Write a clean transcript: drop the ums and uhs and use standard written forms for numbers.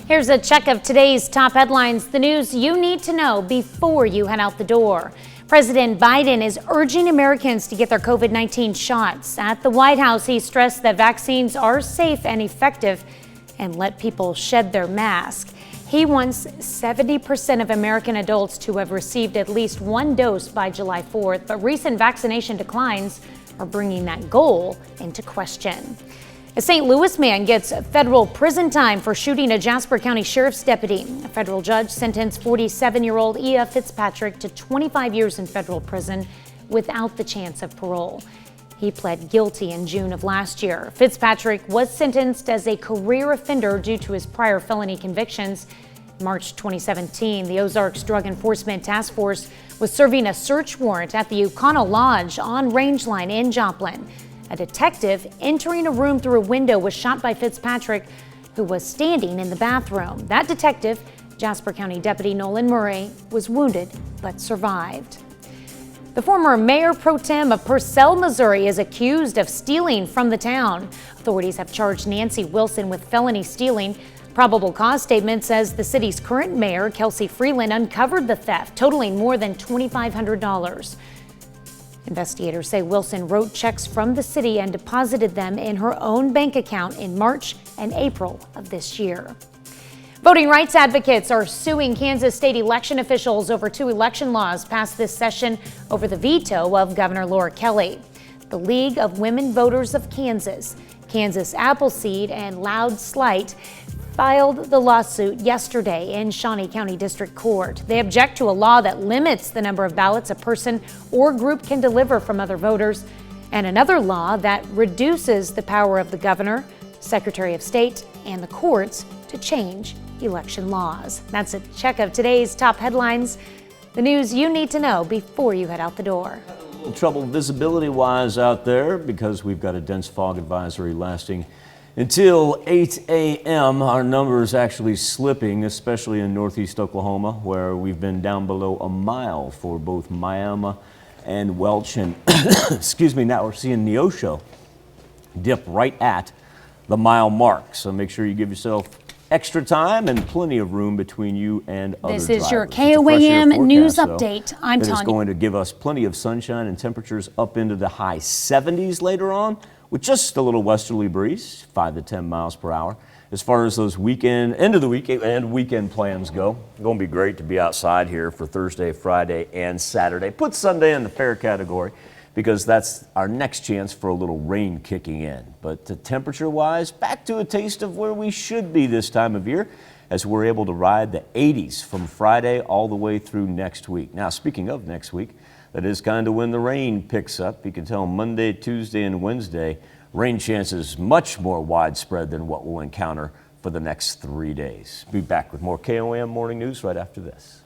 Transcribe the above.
Here's a check of today's top headlines, the news you need to know before you head out the door. President Biden is urging Americans to get their COVID-19 shots. At the White House, he stressed that vaccines are safe and effective and let people shed their mask. He wants 70% of American adults to have received at least one dose by July 4th, but recent vaccination declines are bringing that goal into question. A St. Louis man gets federal prison time for shooting a Jasper County Sheriff's deputy. A federal judge sentenced 47-year-old Ea Fitzpatrick to 25 years in federal prison without the chance of parole. He pled guilty in June of last year. Fitzpatrick was sentenced as a career offender due to his prior felony convictions. In March 2017, the Ozarks Drug Enforcement Task Force was serving a search warrant at the Ucano Lodge on Rangeline in Joplin. A detective entering a room through a window was shot by Fitzpatrick, who was standing in the bathroom. That detective, Jasper County Deputy Nolan Murray, was wounded but survived. The former mayor pro tem of Purcell, Missouri, is accused of stealing from the town. Authorities have charged Nancy Wilson with felony stealing. Probable cause statement says the city's current mayor, Kelsey Freeland, uncovered the theft, totaling more than $2,500. Investigators say Wilson wrote checks from the city and deposited them in her own bank account in March and April of this year. Voting rights advocates are suing Kansas state election officials over two election laws passed this session over the veto of Governor Laura Kelly. The League of Women Voters of Kansas, Kansas Appleseed, and Loud Slight filed the lawsuit yesterday in Shawnee County District Court. They object to a law that limits the number of ballots a person or group can deliver from other voters, and another law that reduces the power of the governor, Secretary of State, and the courts to change election laws. That's a check of today's top headlines, the news you need to know before you head out the door. A little trouble visibility-wise out there because we've got a dense fog advisory lasting until 8 a.m. Our numbers actually slipping, especially in northeast Oklahoma, where we've been down below a mile for both Miami and Welch. And excuse me, now we're seeing Neosho dip right at the mile mark. So make sure you give yourself extra time and plenty of room between you and other drivers. This is your KOAM news update. I'm Tanya. It's going to give us plenty of sunshine and temperatures up into the high 70s later on, with just a little westerly breeze, 5 to 10 miles per hour. As far as those end of the week and weekend plans go, it's going to be great to be outside here for Thursday, Friday, and Saturday. Put Sunday in the fair category because that's our next chance for a little rain kicking in. But temperature-wise, back to a taste of where we should be this time of year as we're able to ride the 80s from Friday all the way through next week. Now, speaking of next week, that is kind of when the rain picks up. You can tell Monday, Tuesday, and Wednesday, rain chances much more widespread than what we'll encounter for the next 3 days. Be back with more KOAM Morning News right after this.